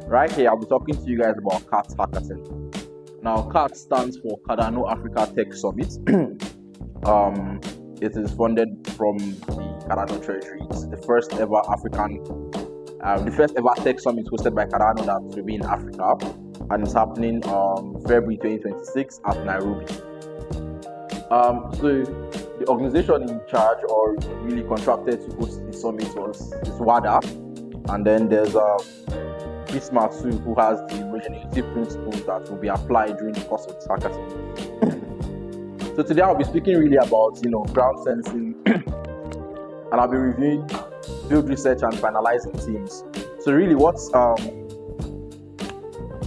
Right here, I'll be talking to you guys about CAT Hackathon. Now, CAT stands for Cardano Africa Tech Summit. It is funded from the Cardano Treasury. It's the first ever tech summit hosted by Cardano that will be in Africa, and it's happening February 2026 at Nairobi. So the organization in charge or really contracted to host the summit is WADA, and then there's Prisma too, who has the regenerative principles that will be applied during the course of this hackathon. So today I'll be speaking really about ground sensing, and I'll be reviewing field research and finalizing teams. So really, what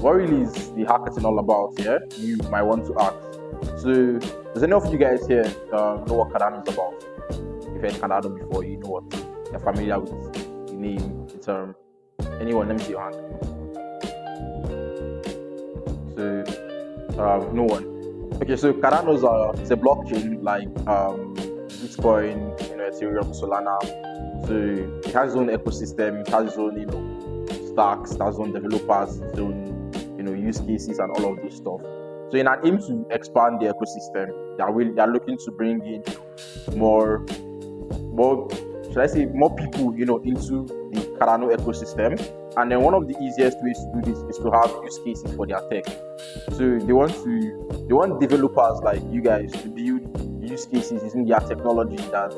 really is the hackathon all about? Yeah, you might want to ask. So does any of you guys here know what Cardano is about? If you've heard Cardano before, you know what you're familiar with the name, the term. Anyone? Let me see your hand. So no one. Okay, so Cardano is a blockchain like Bitcoin, Ethereum, Solana. So it has its own ecosystem, it has its own stacks, it has its own developers, its own use cases and all of this stuff. So in an aim to expand the ecosystem, they are looking to bring in more people into the Cardano ecosystem. And then one of the easiest ways to do this is to have use cases for their tech. So they want developers like you guys to build use cases using their technology that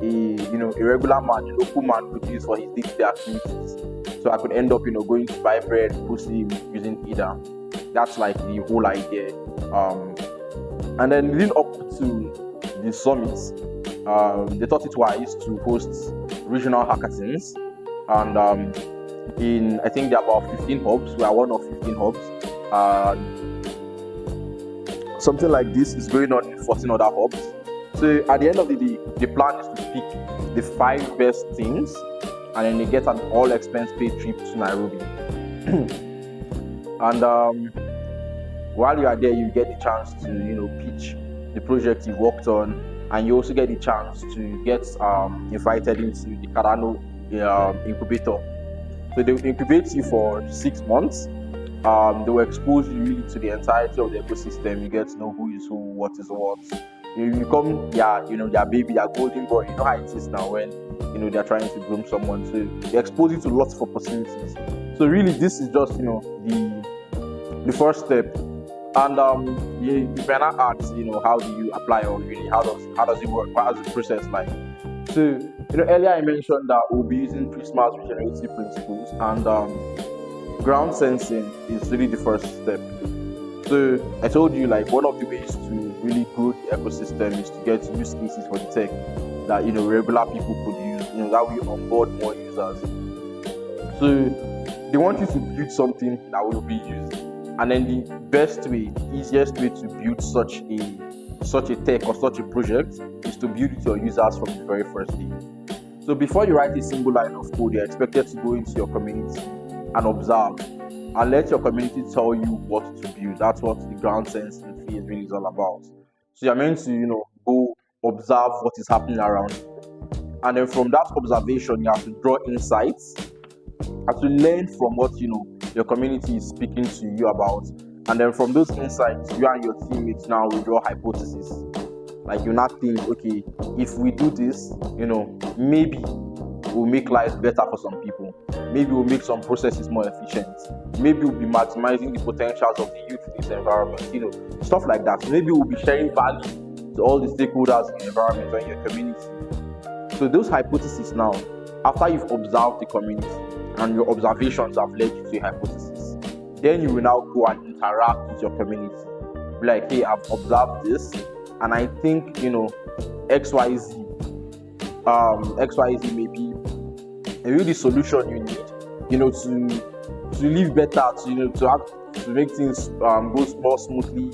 a regular man, a local man could use for his day-to-day activities. So I could end up going to buy bread mostly using either. That's like the whole idea. And then leading up to the summit, they thought it wise to host regional hackathons, and I think there are about 15 hubs. We are one of 15 hubs. Something like this is going on in 14 other hubs. So at the end of the day, the plan is to pick the 5 best teams, and then they get an all-expense paid trip to Nairobi. And while you are there, you get the chance to pitch the project you've worked on, and you also get the chance to get invited into the Cardano incubator. So they will incubate you for 6 months. They will expose you really to the entirety of the ecosystem. You get to know who is who, what is what. You become their baby, their golden boy. You know how it is now when they're trying to groom someone. So they expose you to lots of opportunities. So really, this is just the first step. And you better ask, how do you apply, or really how does it work? What is the process like? So earlier I mentioned that we'll be using Prisma's regenerative principles, and ground sensing is really the first step. So I told you one of the ways to really grow the ecosystem is to get use cases for the tech that regular people could use. That we onboard more users. So they want you to build something that will be used. And then the easiest way to build such a tech or such a project is to build it to your users from the very first day. So before you write a single line of code, you're expected to go into your community and observe and let your community tell you what to build. That's what the ground sensing phase really is all about. So you're meant to go observe what is happening around you. And then from that observation, you have to draw insights, have to learn from what your community is speaking to you about, and then from those insights, you and your teammates now will draw hypotheses. Like you not think, okay, if we do this, maybe we'll make life better for some people. Maybe we'll make some processes more efficient. Maybe we'll be maximizing the potentials of the youth in this environment. Stuff like that. Maybe we'll be sharing value to all the stakeholders in the environment or in your community. So those hypotheses now, after you've observed the community, and your observations have led you to a hypothesis, then you will now go and interact with your community. Be like, hey, I've observed this, and I think XYZ may be the solution you need, to live better, to make things go more smoothly,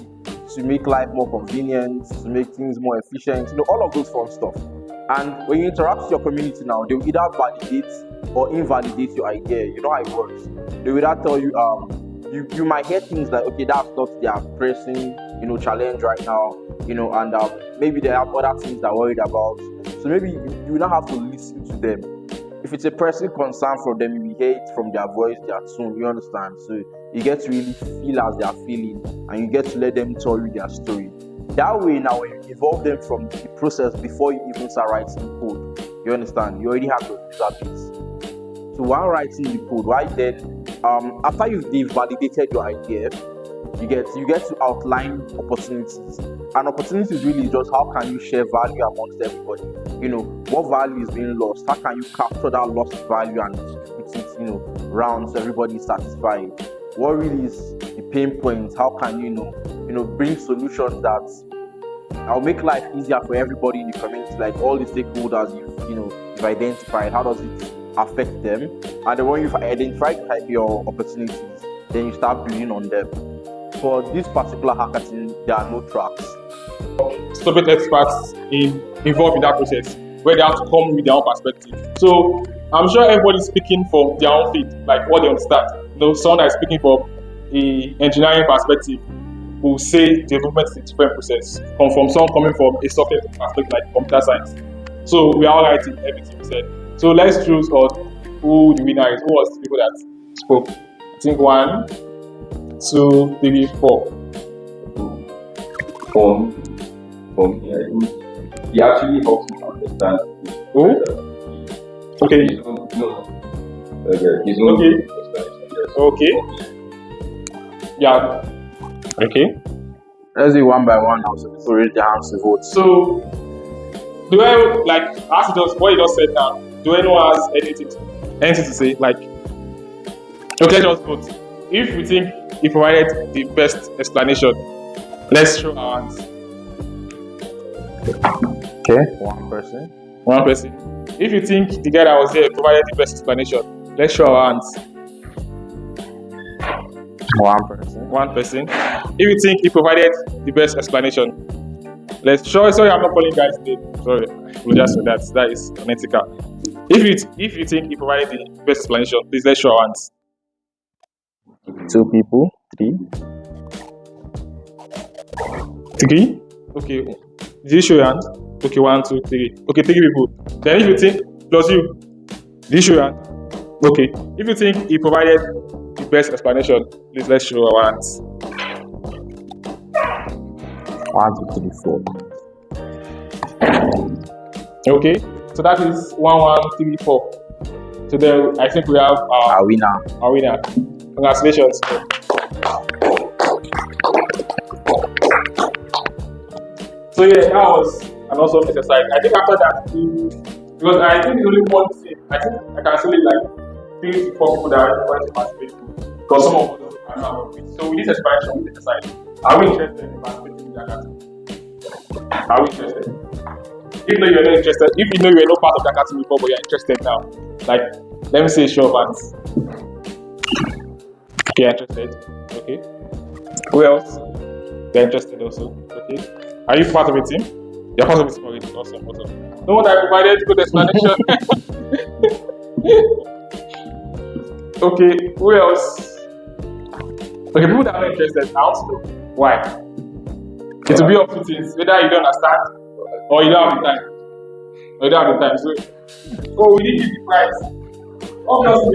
to make life more convenient, to make things more efficient, all of those fun stuff. And when you interact with your community now, they will either validate or invalidate your idea. You know how it works. They will either tell you, you might hear things like, okay, that's not their pressing, challenge right now, and maybe they have other things they're worried about. So maybe you will not have to listen to them. if it's a pressing concern for them, you hear it from their voice, their tone. You understand? So you get to really feel as they are feeling, and you get to let them tell you their story. That way, now when you involve them from the process before you even start writing code, you understand? You already have your user base. So while writing the code, right then, after you've validated your idea, you get to outline opportunities. And opportunities really is just how can you share value amongst everybody. What value is being lost? How can you capture that lost value and distribute it, round so everybody is satisfied? What really is the pain point? How can you bring solutions that will make life easier for everybody in the community, like all the stakeholders you've identified? How does it affect them? And then when you've identified your opportunities, then you start building on them. For this particular hackathon, there are no tracks. Subject experts involved in that process, where they have to come with their own perspective. So I'm sure everybody's speaking from their own field, like what they understand. Someone that is speaking from the engineering perspective will say development is a different process. From someone coming from a software perspective like computer science. So we are all writing everything we said. So let's choose on who the winner is. Who was the people that spoke? I think 1, 2, 3, 4. From here, he actually helps me understand. Who? Okay. His own Okay. explanation. Okay. Yeah. Okay. Let's do one by one now, so people raise their hands to vote. So, do I as what you just said now? Do anyone has anything to say? Okay, let's just vote. If we think he provided the best explanation, let's show our hands. Okay, one person. One person. If you think the guy that was here provided the best explanation, let's show our hands. One person. One person. If you think he provided the best explanation, let's show. Sorry, I'm not calling guys name. Sorry, apologize for that. That is unethical. If you think he provided the best explanation, please let's show our hands. 2 people. 3. 3. Okay. Did you show your hand? Okay, 1, 2, 3. Okay, 3 people. Then if you think plus you, did you show your hand? Okay. If you think he provided the best explanation, please let's show our hands. 1, 2, 3, 4. Okay. So that is 1, 1, 3, 4. So then I think we have Our winner. our winner. Congratulations. So yeah, that was an awesome exercise. I think after that, because I think it's only one thing. I think I can say like 3 to 4 people that are going to participate. Because some of us are not with. So with this exercise, are we interested in participating in that category? Are we interested? If you know you're not interested, if you know you're not part of that category before, but you're interested now, like let me say show of hands. Okay, interested. Okay. Who else? They're interested also. Okay. Are you part of a team? You're part of a team already. Awesome. No one that provided good explanation. Okay. Who else? Okay, people that are not interested, I want to know why. It will be up to things. Whether you don't understand or you don't have the time. So, we need to give the prize. Obviously,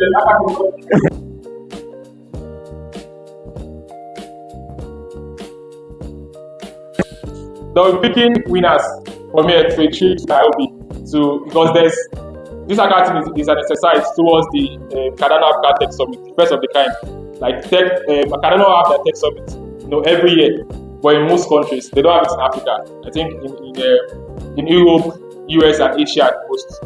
they'll be picking winners from here to a trip to Nairobi. Because this hackathon is an exercise towards the Cardano Africa Tech Summit, the first of the kind. Like Cardano have their tech summit, every year, but in most countries they don't have it in Africa. I think in Europe, US, and Asia at most.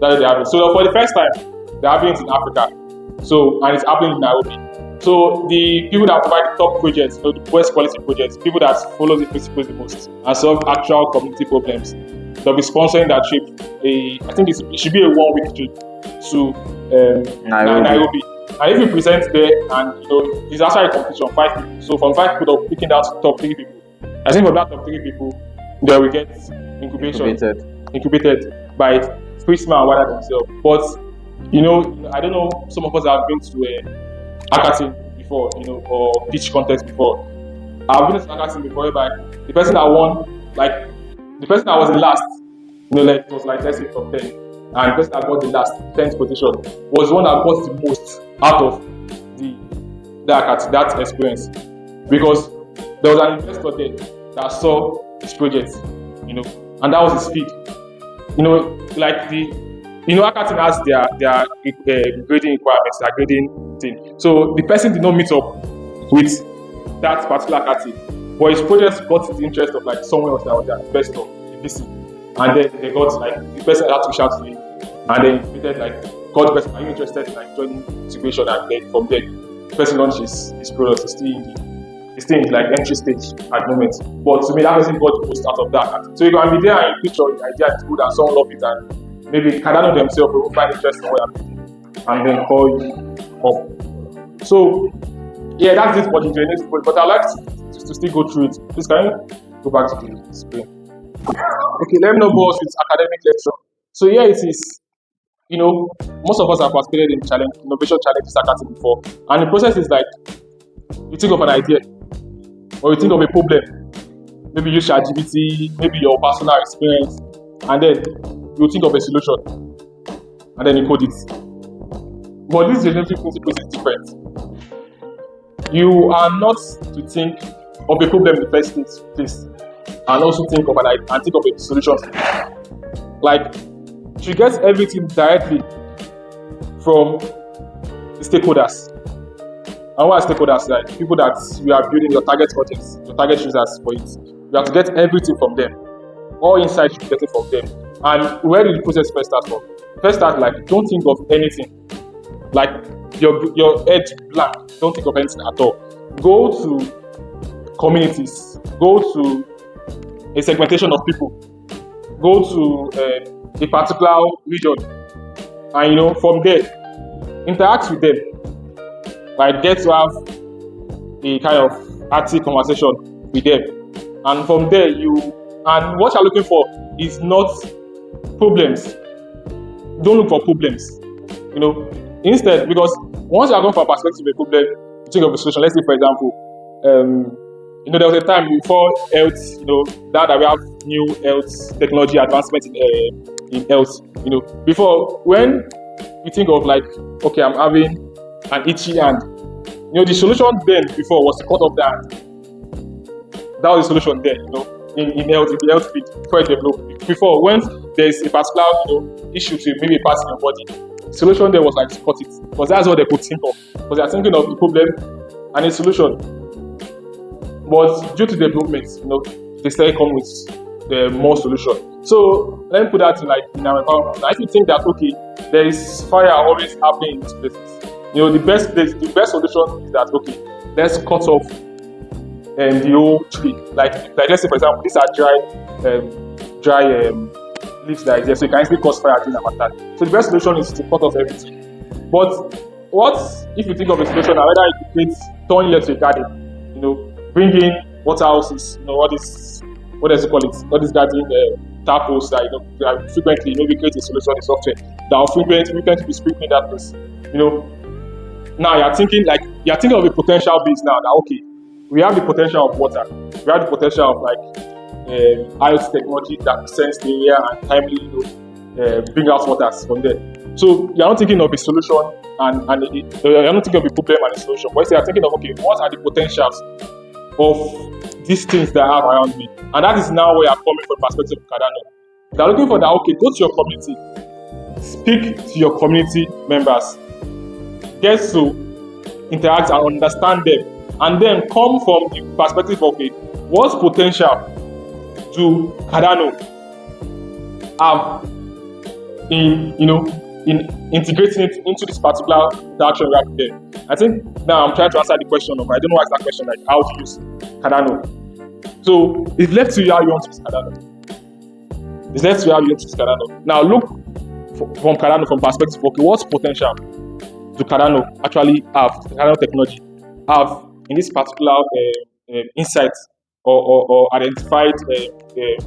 That's what they have it. So for the first time, they're having it in Africa. And it's happening in Nairobi. So the people that provide the top projects, the best quality projects, people that follow the principles the most and solve actual community problems, they'll be sponsoring that trip. I think it should be a 1-week trip to Nairobi. And if you present there, and it's actually a competition of 5 people. So from 5 people, they're picking out top 3 people. I think from that top 3 people, they will get incubated by Prisma and Wada themselves. But I don't know. Some of us have been to a hackathon before, or pitch contest before. I've been to a hackathon before, but the person that won, the person that was the last, it was like let's say top 10, and the person that got the last 10th position was the one that got the most out of that experience, because there was an investor there that saw his project, and that was his feed. Like Hackathon has their grading requirements, their grading thing. So the person did not meet up with that particular Hackathon, but his project got the interest of like someone else that was their investor, the VC, and then they got like the person had to reach out to him, and then invited like, called the person, are you interested in like joining integration? And then from there, the person launched his product. It's still in like entry stage at the moment. But to me, that person got the most out of that. So you can be there and you pitch your idea is good and someone love it, and maybe Cardano themselves will find interest in what you're doing and then call you up. So yeah, that's it for the genetic point. But I'd like to still go through it. Please can you go back to the screen? Okay, let me know boss with academic lecture. So here it is. Most of us have participated in innovation challenges Hackathon before, and the process is like, you think of an idea, or you think of a problem, maybe use ChatGPT, maybe your personal experience, and then you think of a solution, and then you code it. But this regenerative principle is different. You are not to think of a problem in the first place, and also think of an idea and think of a solution. Like, you get everything directly from the stakeholders. And what are stakeholders? Like people that you are building your target audience, your target users for it. You have to get everything from them. All insights you get it from them. And where did the process first start from? First start, like, don't think of anything. Like your head blank. Don't think of anything at all. Go to communities. Go to a segmentation of people. Go to a particular region, and from there, interact with them. Like, get to have a kind of active conversation with them, and from there and what you're looking for is not problems. Don't look for problems, instead, because once you're going for a perspective of a problem, you think of a solution. Let's say, for example, there was a time before health, now that we have new health technology advancement in health, before, when you think of like, okay, I'm having an itchy hand, the solution then before was to cut off the hand. That was the solution then, in the health field before it developed. Before, when there's a particular, issue to maybe a part in your body, the solution there was like to cut it, because that's what they could think of, because they're thinking of the problem and a solution. But due to development, they started coming with more solution. So let me put that in our environment. Now, if you think that okay, there is fire always happening in these places, the best solution is that okay, let's cut off the whole tree. Like let's say, for example, these are dry leaves that is there, so you can easily cause fire during Harmattan. So the best solution is to cut off everything. But what if you think of a solution, whether you create turn here to a garden, bring in water houses, what does it call it? All these garden tap holes that frequently maybe create a solution in software that will frequently be sprinkling that place. Now you're thinking of a potential base now that okay, we have the potential of water, we have the potential of IoT technology that sense the air and timely bring out waters from there. So you're not thinking of a solution and you're not thinking of a problem and a solution, but you're thinking of okay, what are the potentials of these things that I have around me? And that is now where I'm coming from the perspective of Cardano. They're looking for that, okay, go to your community, speak to your community members, get to interact and understand them, and then come from the perspective of okay, what potential do Cardano have in integrating it into this particular interaction we have with them? I think now I'm trying to answer the question of, I don't know what's that question, like how to use Cardano. So it's left to you how you want to use Cardano. It's left to you how you want to use Cardano. Now look from Cardano from perspective, okay, what potential do Cardano actually have, Cardano technology have in this particular insight or identified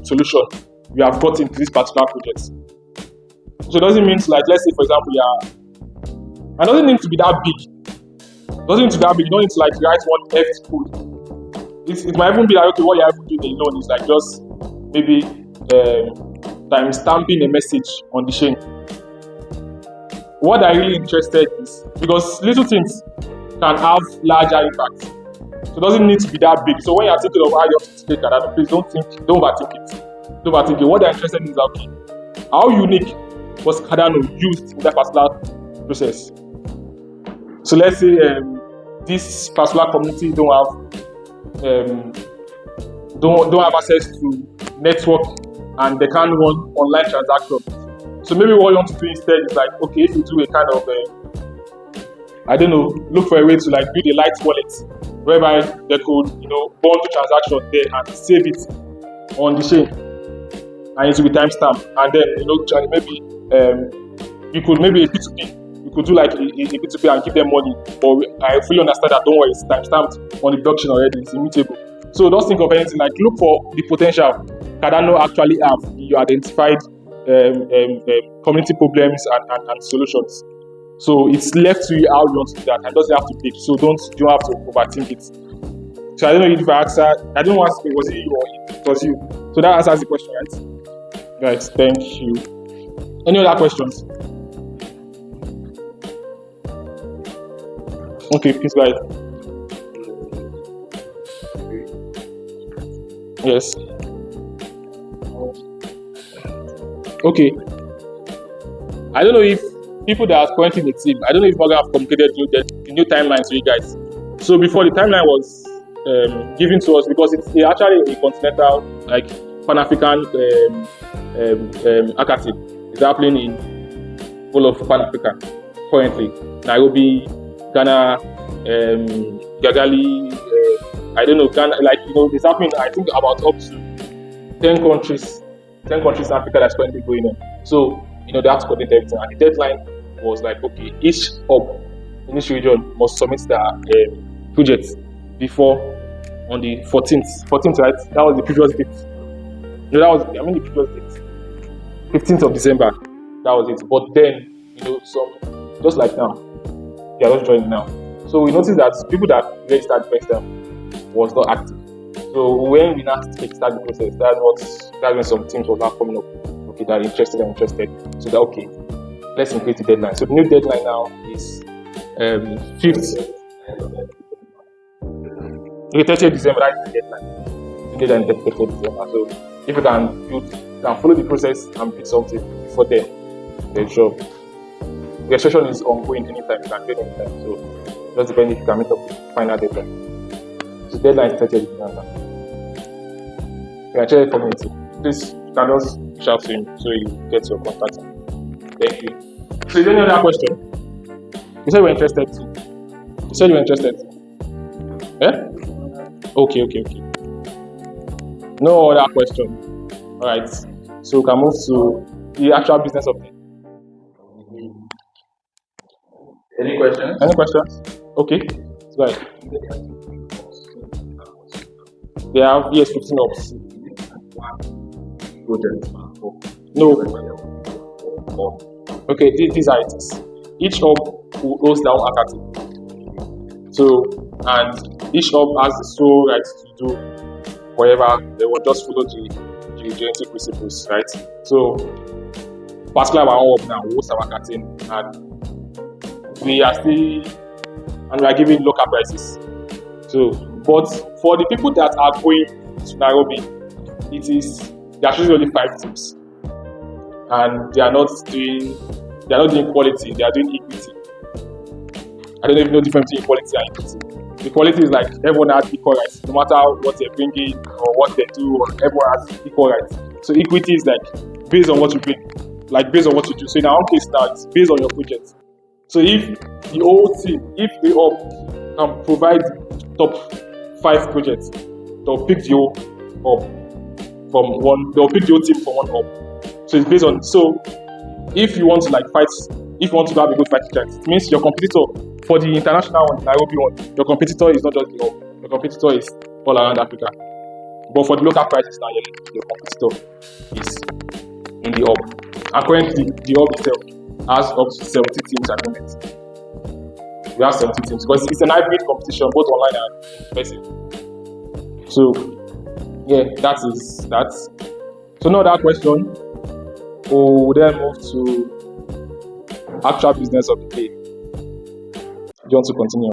solution we have got into this particular project. So it doesn't mean let's say for example, it doesn't need to be that big. It doesn't need to be that big. You don't need to write one F code. It might even be like okay, what you're even doing alone is just maybe time stamping a message on the chain. what I'm really interested is because little things can have larger impact. So it doesn't need to be that big. So when you're thinking of how you have to take Cardano, please don't overthink it. Don't overthink it. What they're interested in is okay, how unique was Cardano used in that particular process? So let's say this particular community don't have access to network and they can't run online transactions. So maybe what you want to do instead is like, okay, if you do a kind of look for a way to like build a light wallet whereby they could, bond the transaction there and save it on the chain, and it will be timestamped. And then, maybe you could maybe a P2P. You could do like a P2P and give them money. But I fully understand that. Don't worry, it's timestamped on the blockchain already. It's immutable. So don't think of anything like look for the potential Cardano actually have your identified community problems and solutions. So it's left to you how you want to do that, and it doesn't have to be. So don't have to overthink it. So I don't know if I answered. I don't want to say was it you or it was you. So that answers the question, right? Guys, thank you. Any other questions? Okay, please go ahead. Yes. Okay. I don't know if people that are currently in the team, I don't know if Morgan have communicated the new timeline to you guys. So before the timeline was given to us, because it's actually a continental, like Pan-African hackathon. It's happening in all of Pan-Africa currently. Nairobi, Ghana, Gagali, I don't know, Ghana, it's happening, I think, about up to 10 countries in Africa that's currently going on. So, they have to coordinate everything. And the deadline was like, okay, each hub in each region must submit their project before on the 14th, right? That was the previous date. The previous date. 15th of December, that was it. But then, just like now, they are just joining now. So we noticed that people that registered first time was not active. So when we now start the process, that's when some teams were now coming up. Okay, they're interested. So that okay, let's increase the deadline. So the new deadline now is 5th. Okay, 30th December, that's the deadline. The deadline is 30th December. So if you can follow the process and build something before then sure. The registration is ongoing anytime, you can get anytime. So just depends if you can meet up with the final deadline. So the deadline is 30th December. You can check the community. Please, you can just shout to him so you get your contact. Thank you. So is there any other question? You said you were interested too. Yeah? Okay. No other question. Alright. So we can move to the actual business of it. Any questions? Okay. Go ahead. They have 15 ops. No. Okay, these are it. Each hub will host their own hackathon. So, and each hub has the sole right to do whatever. They will just follow the regenerative principles, right? So, particularly our hub now, we host our hackathon, and we are giving local prices. So, but for the people that are going to Nairobi, there are actually only 5 teams, and they are not doing quality. They are doing equity. I don't know if you know the difference between equality and equity. Equality is like everyone has equal rights, no matter what they're bringing or what they do. Everyone has equal rights. So equity is like based on what you bring, like based on what you do. So in our own case now, it's based on your project. So if the whole team, if they all can provide top 5 projects, they'll pick the whole hub from one. They'll pick the whole team from one hub. So it's based on. So if you want to fight, if you want to have a good fighting chance, it means your competitor for the international one, Nairobi one, your competitor is not just the hub. Your competitor is all around Africa. But for the local prices now, your competitor is in the hub. And currently, the hub itself has up to 70 teams at the moment. We have 70 teams because it's an hybrid competition, both online and in person. So, yeah, that. So, now that question, we'll then move to actual business of the day. Do you want to continue?